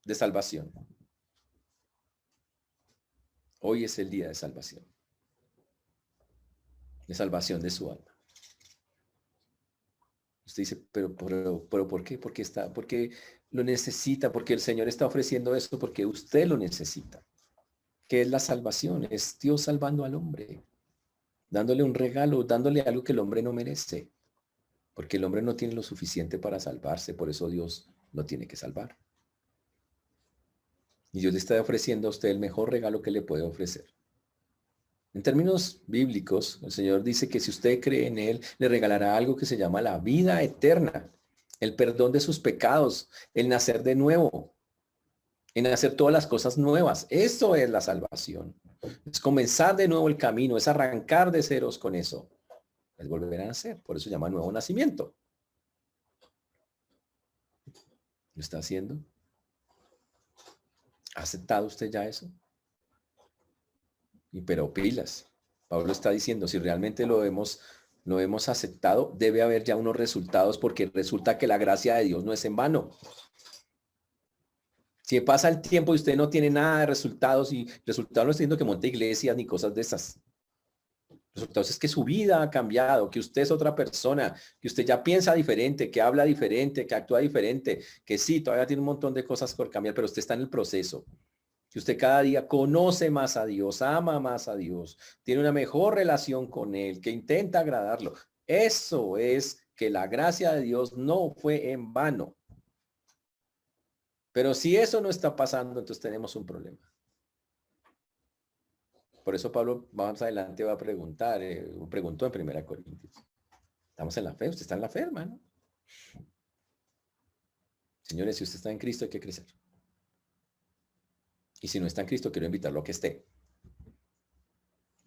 de salvación. Hoy es el día de salvación de su alma. Usted dice, pero ¿por qué? Porque lo necesita, porque el Señor está ofreciendo esto, porque usted lo necesita. ¿Qué es la salvación? Es Dios salvando al hombre, dándole un regalo, dándole algo que el hombre no merece, porque el hombre no tiene lo suficiente para salvarse, por eso Dios lo tiene que salvar. Y Dios le está ofreciendo a usted el mejor regalo que le puede ofrecer. En términos bíblicos, el Señor dice que si usted cree en Él, le regalará algo que se llama la vida eterna, el perdón de sus pecados, el nacer de nuevo, en hacer todas las cosas nuevas. Eso es la salvación. Es comenzar de nuevo el camino, es arrancar de ceros con eso. Es volver a nacer, por eso se llama nuevo nacimiento. ¿Lo está haciendo? ¿Ha aceptado usted ya eso? Y pero pilas. Pablo está diciendo, si realmente lo hemos aceptado, debe haber ya unos resultados porque resulta que la gracia de Dios no es en vano. Si pasa el tiempo y usted no tiene nada de resultados y resultados no estoy diciendo que monte iglesias ni cosas de esas. Resultados es que su vida ha cambiado, que usted es otra persona, que usted ya piensa diferente, que habla diferente, que actúa diferente, que sí, todavía tiene un montón de cosas por cambiar, pero usted está en el proceso. Que usted cada día conoce más a Dios, ama más a Dios, tiene una mejor relación con Él, que intenta agradarlo. Eso es que la gracia de Dios no fue en vano. Pero si eso no está pasando, entonces tenemos un problema. Por eso Pablo más adelante va a preguntar, preguntó en 1 Corintios. Estamos en la fe, usted está en la fe, hermano. Señores, si usted está en Cristo hay que crecer. Y si no está en Cristo, quiero invitarlo a que esté.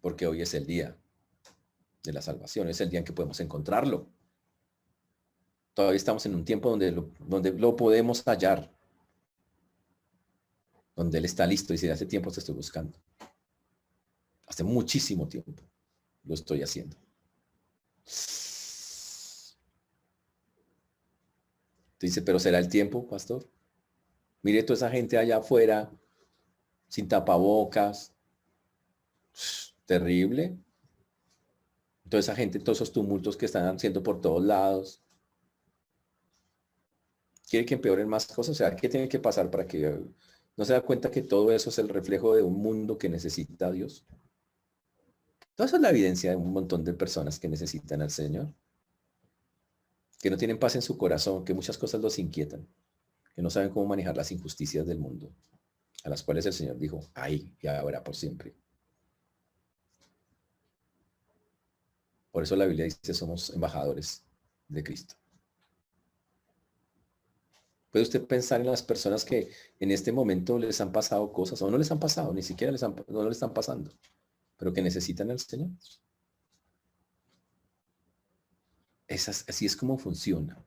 Porque hoy es el día de la salvación, es el día en que podemos encontrarlo. Todavía estamos en un tiempo donde lo podemos hallar. Donde Él está listo y si hace tiempo te estoy buscando. Hace muchísimo tiempo lo estoy haciendo. Te dice, pero ¿será el tiempo, pastor? Mire toda esa gente allá afuera, sin tapabocas. Terrible. Toda esa gente, todos esos tumultos que están haciendo por todos lados. ¿Quiere que empeoren más cosas? O sea, ¿qué tiene que pasar para que no se da cuenta que todo eso es el reflejo de un mundo que necesita a Dios? Toda eso es la evidencia de un montón de personas que necesitan al Señor. Que no tienen paz en su corazón, que muchas cosas los inquietan, que no saben cómo manejar las injusticias del mundo, a las cuales el Señor dijo, ay, y ahora por siempre. Por eso la Biblia dice somos embajadores de Cristo. ¿Puede usted pensar en las personas que en este momento les han pasado cosas o no les han pasado, ni siquiera no les están pasando, pero que necesitan al Señor? Así es como funciona.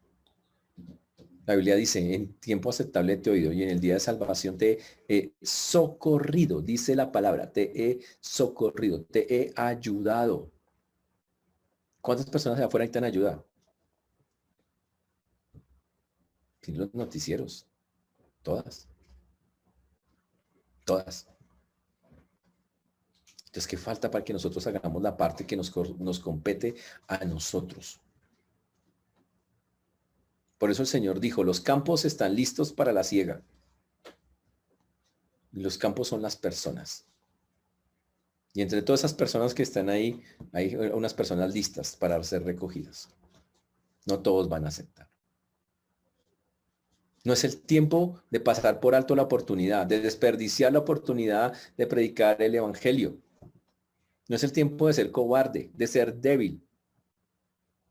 La Biblia dice, en tiempo aceptable te he oído y en el día de salvación te he socorrido. Dice la palabra, te he socorrido, te he ayudado. ¿Cuántas personas de afuera te han ayudado? En los noticieros. Todas. Todas. Entonces, ¿qué falta para que nosotros hagamos la parte que nos compete a nosotros? Por eso el Señor dijo, los campos están listos para la siega. Y los campos son las personas. Y entre todas esas personas que están ahí, hay unas personas listas para ser recogidas. No todos van a aceptar. No es el tiempo de pasar por alto la oportunidad, de desperdiciar la oportunidad de predicar el evangelio. No es el tiempo de ser cobarde, de ser débil.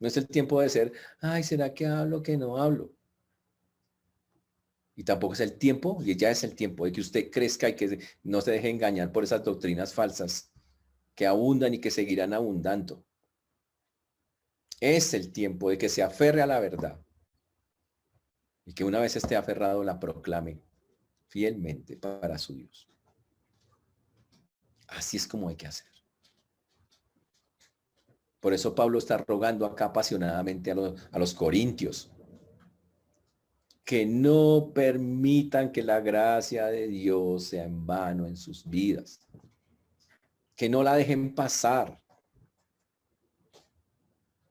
No es el tiempo de ser, ay, ¿será que hablo, que no hablo? Y tampoco es el tiempo, y ya es el tiempo de que usted crezca y que no se deje engañar por esas doctrinas falsas que abundan y que seguirán abundando. Es el tiempo de que se aferre a la verdad y que una vez esté aferrado la proclame fielmente para su Dios. Así es como hay que hacer. Por eso Pablo está rogando acá apasionadamente a los corintios que no permitan que la gracia de Dios sea en vano en sus vidas, que no la dejen pasar.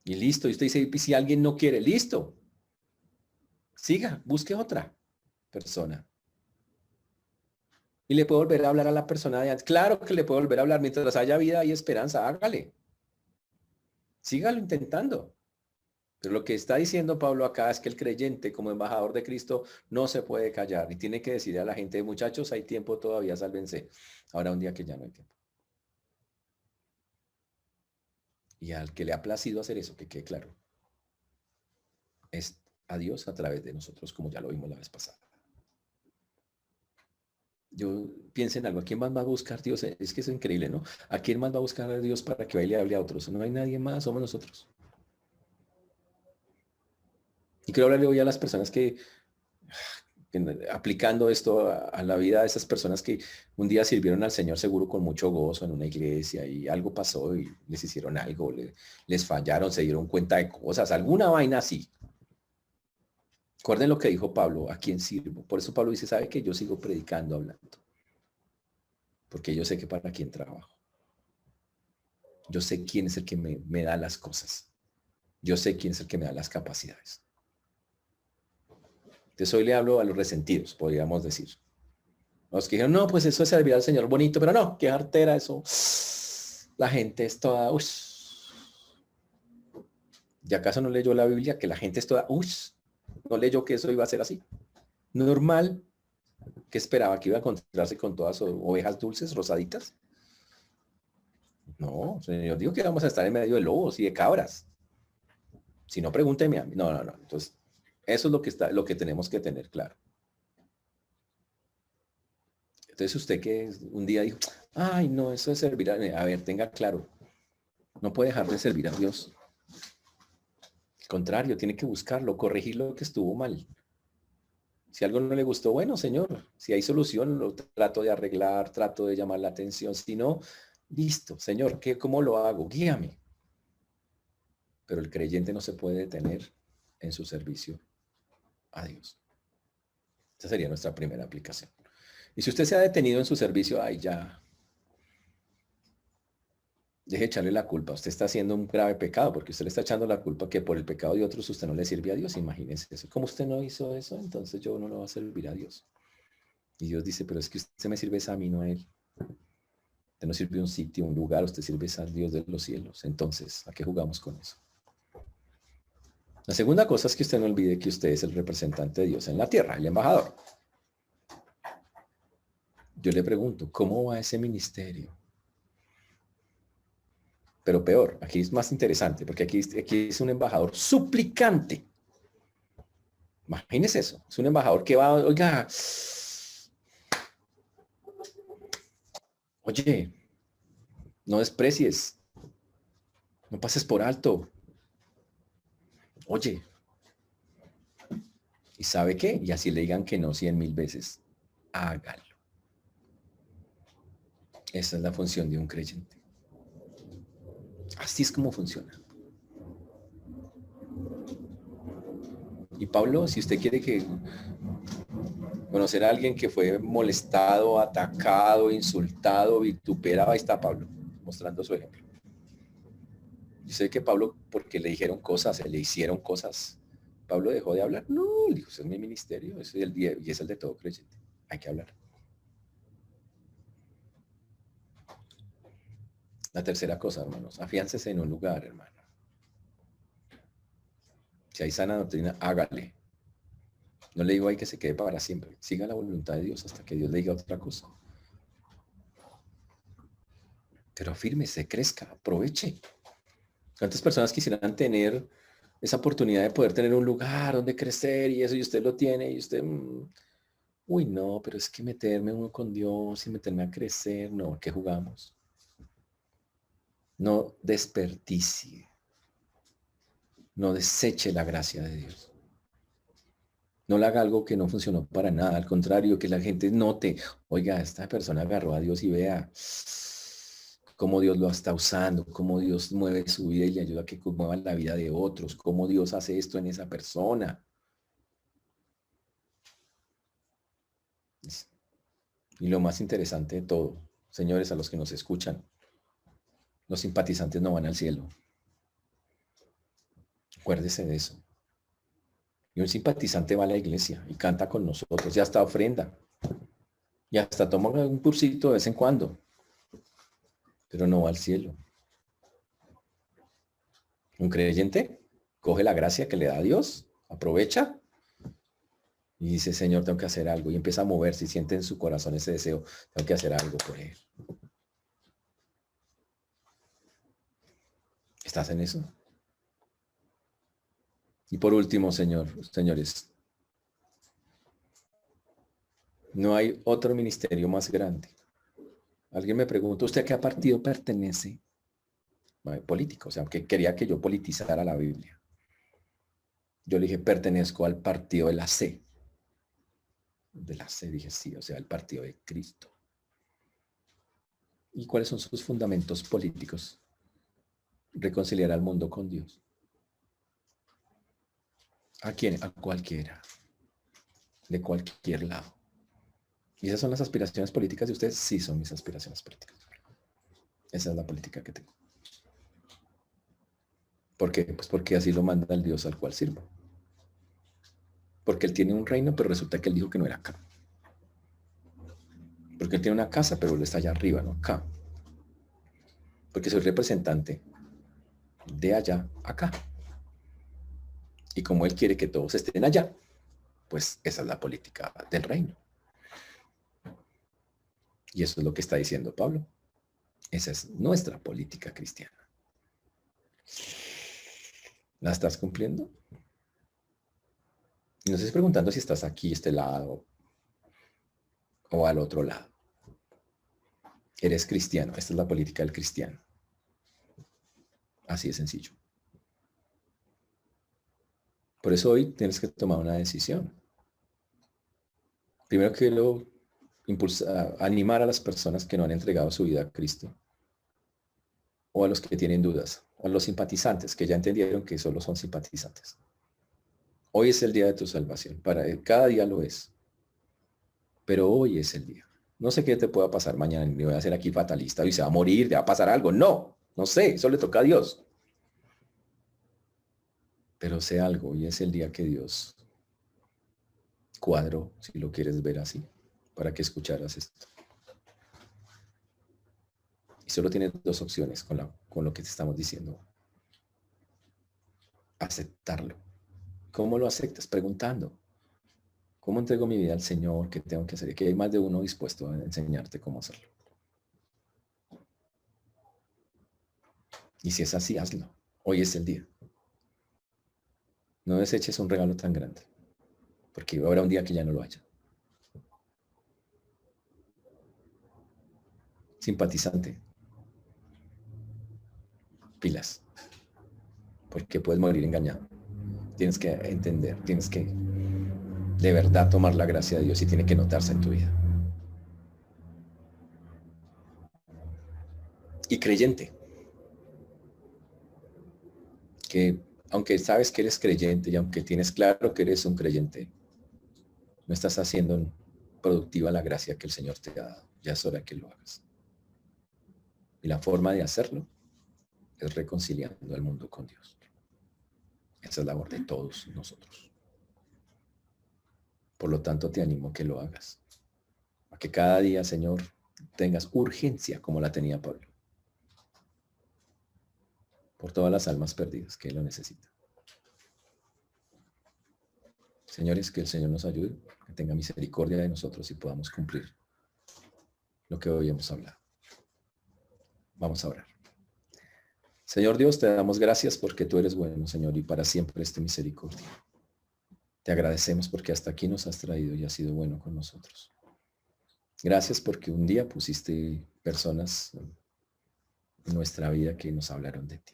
Y listo, y usted dice, si alguien no quiere, listo, siga, busque otra persona. Y le puede volver a hablar a la persona de antes. Claro que le puede volver a hablar mientras haya vida y esperanza, hágale. Sígalo intentando. Pero lo que está diciendo Pablo acá es que el creyente como embajador de Cristo no se puede callar y tiene que decirle a la gente, muchachos, hay tiempo todavía, sálvense. Ahora un día que ya no hay tiempo. Y al que le ha placido hacer eso, que quede claro, es a Dios a través de nosotros, como ya lo vimos la vez pasada. Yo pienso en algo, ¿a quién más va a buscar Dios? Es que es increíble, ¿no? ¿A quién más va a buscar a Dios para que vaya y hable a otros? No hay nadie más, somos nosotros. Y quiero hablarle hoy a las personas que aplicando esto a la vida de esas personas que un día sirvieron al Señor seguro con mucho gozo en una iglesia y algo pasó y les hicieron algo, les fallaron, se dieron cuenta de cosas, alguna vaina así. Recuerden lo que dijo Pablo, ¿a quién sirvo? Por eso Pablo dice, ¿sabe que yo sigo predicando, hablando? Porque yo sé que para quién trabajo. Yo sé quién es el que me da las cosas. Yo sé quién es el que me da las capacidades. Entonces hoy le hablo a los resentidos, podríamos decir. Los que dijeron, no, pues eso es servir al Señor bonito, pero no, qué artera eso. La gente es toda, ¿Y acaso no leyó la Biblia que la gente es toda, no leyó que eso iba a ser así? Normal, que esperaba que iba a encontrarse con todas ovejas dulces, rosaditas. No, Señor dijo que vamos a estar en medio de lobos y de cabras. Si no, pregúnteme a mí. No. Entonces, eso es lo que tenemos que tener claro. Entonces, usted que un día dijo, ay, no, eso es servir a ver, tenga claro, no puede dejar de servir a Dios. Al contrario, tiene que buscarlo, corregir lo que estuvo mal. Si algo no le gustó, bueno, Señor, si hay solución, lo trato de arreglar, trato de llamar la atención. Si no, listo, Señor, ¿cómo lo hago? Guíame. Pero el creyente no se puede detener en su servicio a Dios. Esa sería nuestra primera aplicación. Y si usted se ha detenido en su servicio, ay, ya, deje echarle la culpa. Usted está haciendo un grave pecado porque usted le está echando la culpa que por el pecado de otros usted no le sirve a Dios. Imagínense eso. Como usted no hizo eso, entonces yo no le voy a servir a Dios. Y Dios dice, pero es que usted me sirve a mí, no a Él. Usted no sirve un sitio, un lugar, usted sirve al Dios de los cielos. Entonces, ¿a qué jugamos con eso? La segunda cosa es que usted no olvide que usted es el representante de Dios en la tierra, el embajador. Yo le pregunto, ¿cómo va ese ministerio? Pero peor, aquí es más interesante, porque aquí es un embajador suplicante. Imagínese eso. Es un embajador que va, oiga, oye, no desprecies, no pases por alto. Oye, ¿y sabe qué? Y así le digan que no 100.000 veces. Hágalo. Esa es la función de un creyente. Así es como funciona. Y Pablo, si usted quiere conocer a alguien que fue molestado, atacado, insultado, vituperado, ahí está Pablo, mostrando su ejemplo. Yo sé que Pablo, porque le dijeron cosas, se le hicieron cosas, Pablo dejó de hablar. No, dijo, ese es mi ministerio, ese es el día y es el de todo creyente. Hay que hablar. La tercera cosa, hermanos, afiáncese en un lugar, hermano. Si hay sana doctrina, hágale. No le digo ahí que se quede para siempre. Siga la voluntad de Dios hasta que Dios le diga otra cosa. Pero afírmese, crezca, aproveche. ¿Cuántas personas quisieran tener esa oportunidad de poder tener un lugar donde crecer y eso, y usted lo tiene, y usted, uy, no, pero es que meterme uno con Dios y meterme a crecer, no, ¿qué jugamos? No desperdicie, no deseche la gracia de Dios. No le haga algo que no funcionó para nada, al contrario, que la gente note, oiga, esta persona agarró a Dios y vea cómo Dios lo está usando, cómo Dios mueve su vida y le ayuda a que mueva la vida de otros, cómo Dios hace esto en esa persona. Y lo más interesante de todo, señores, a los que nos escuchan, los simpatizantes no van al cielo. Acuérdese de eso. Y un simpatizante va a la iglesia y canta con nosotros y hasta ofrenda. Y hasta toma un cursito de vez en cuando, pero no va al cielo. Un creyente coge la gracia que le da Dios, aprovecha y dice, Señor, tengo que hacer algo. Y empieza a moverse y siente en su corazón ese deseo, tengo que hacer algo por él. ¿Estás en eso? Y por último, señores, no hay otro ministerio más grande. Alguien me preguntó, ¿usted a qué partido pertenece? Político, o sea, que quería que yo politizara la Biblia. Yo le dije, pertenezco al partido de la C. De la C, dije, sí, o sea, el partido de Cristo. ¿Y cuáles son sus fundamentos políticos? Reconciliar al mundo con Dios. ¿A quién? A cualquiera. De cualquier lado. ¿Y esas son las aspiraciones políticas de ustedes? Sí, son mis aspiraciones políticas. Esa es la política que tengo. ¿Por qué? Pues porque así lo manda el Dios al cual sirvo. Porque él tiene un reino, pero resulta que él dijo que no era acá. Porque él tiene una casa, pero él está allá arriba, no acá. Porque soy representante de allá acá. Y como él quiere que todos estén allá, pues esa es la política del reino. Y eso es lo que está diciendo Pablo. Esa es nuestra política cristiana. ¿La estás cumpliendo? Y no estés preguntando si estás aquí, este lado, o al otro lado. Eres cristiano. Esta es la política del cristiano. Así de sencillo. Por eso hoy tienes que tomar una decisión. Primero quiero animar a las personas que no han entregado su vida a Cristo, o a los que tienen dudas, o a los simpatizantes que ya entendieron que solo son simpatizantes. Hoy es el día de tu salvación. Cada día lo es. Pero hoy es el día. No sé qué te pueda pasar mañana, ni voy a ser aquí fatalista y se va a morir, te va a pasar algo. No, no sé, eso le toca a Dios. Pero sé algo, hoy es el día que Dios cuadró, si lo quieres ver así, para que escucharas esto. Y solo tienes dos opciones con lo que te estamos diciendo. Aceptarlo. ¿Cómo lo aceptas? Preguntando. ¿Cómo entrego mi vida al Señor? ¿Qué tengo que hacer? Que hay más de uno dispuesto a enseñarte cómo hacerlo. Y si es así, hazlo. Hoy es el día. No deseches un regalo tan grande, porque habrá un día que ya no lo haya. Simpatizante, pilas, porque puedes morir engañado. Tienes que entender, tienes que de verdad tomar la gracia de Dios y tiene que notarse en tu vida. Y creyente, que aunque sabes que eres creyente y aunque tienes claro que eres un creyente, no estás haciendo productiva la gracia que el Señor te ha dado. Ya es hora que lo hagas. Y la forma de hacerlo es reconciliando al mundo con Dios. Esa es la labor de todos nosotros. Por lo tanto, te animo a que lo hagas. A que cada día, Señor, tengas urgencia como la tenía Pablo. Por todas las almas perdidas que Él lo necesita. Señores, que el Señor nos ayude, que tenga misericordia de nosotros y podamos cumplir lo que hoy hemos hablado. Vamos a orar. Señor Dios, te damos gracias porque tú eres bueno, Señor, y para siempre es tu misericordia. Te agradecemos porque hasta aquí nos has traído y has sido bueno con nosotros. Gracias porque un día pusiste personas en nuestra vida que nos hablaron de ti.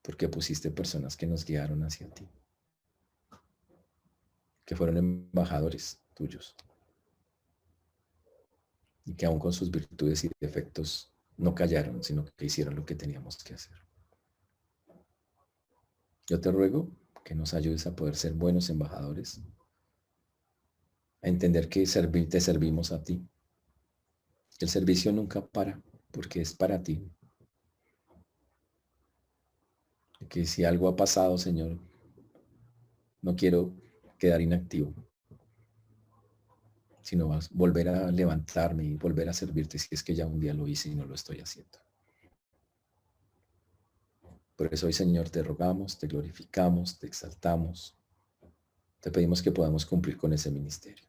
Porque pusiste personas que nos guiaron hacia ti. Que fueron embajadores tuyos. Y que aún con sus virtudes y defectos no callaron, sino que hicieron lo que teníamos que hacer. Yo te ruego que nos ayudes a poder ser buenos embajadores, a entender que te servimos a ti. El servicio nunca para, porque es para ti. Que si algo ha pasado, Señor, no quiero quedar inactivo, sino volver a levantarme y volver a servirte si es que ya un día lo hice y no lo estoy haciendo. Por eso hoy, Señor, te rogamos, te glorificamos, te exaltamos. Te pedimos que podamos cumplir con ese ministerio.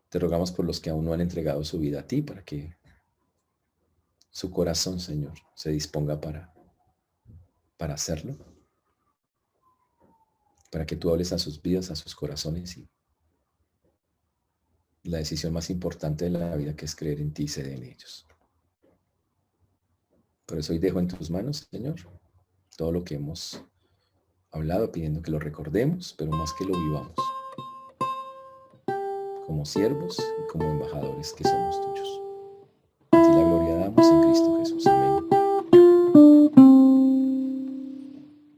Te rogamos por los que aún no han entregado su vida a ti, para que su corazón, Señor, se disponga para hacerlo. Para que tú hables a sus vidas, a sus corazones y la decisión más importante de la vida, que es creer en ti, se dé en ellos. Por eso hoy dejo en tus manos, Señor, todo lo que hemos hablado, pidiendo que lo recordemos, pero más que lo vivamos, como siervos y como embajadores que somos tuyos.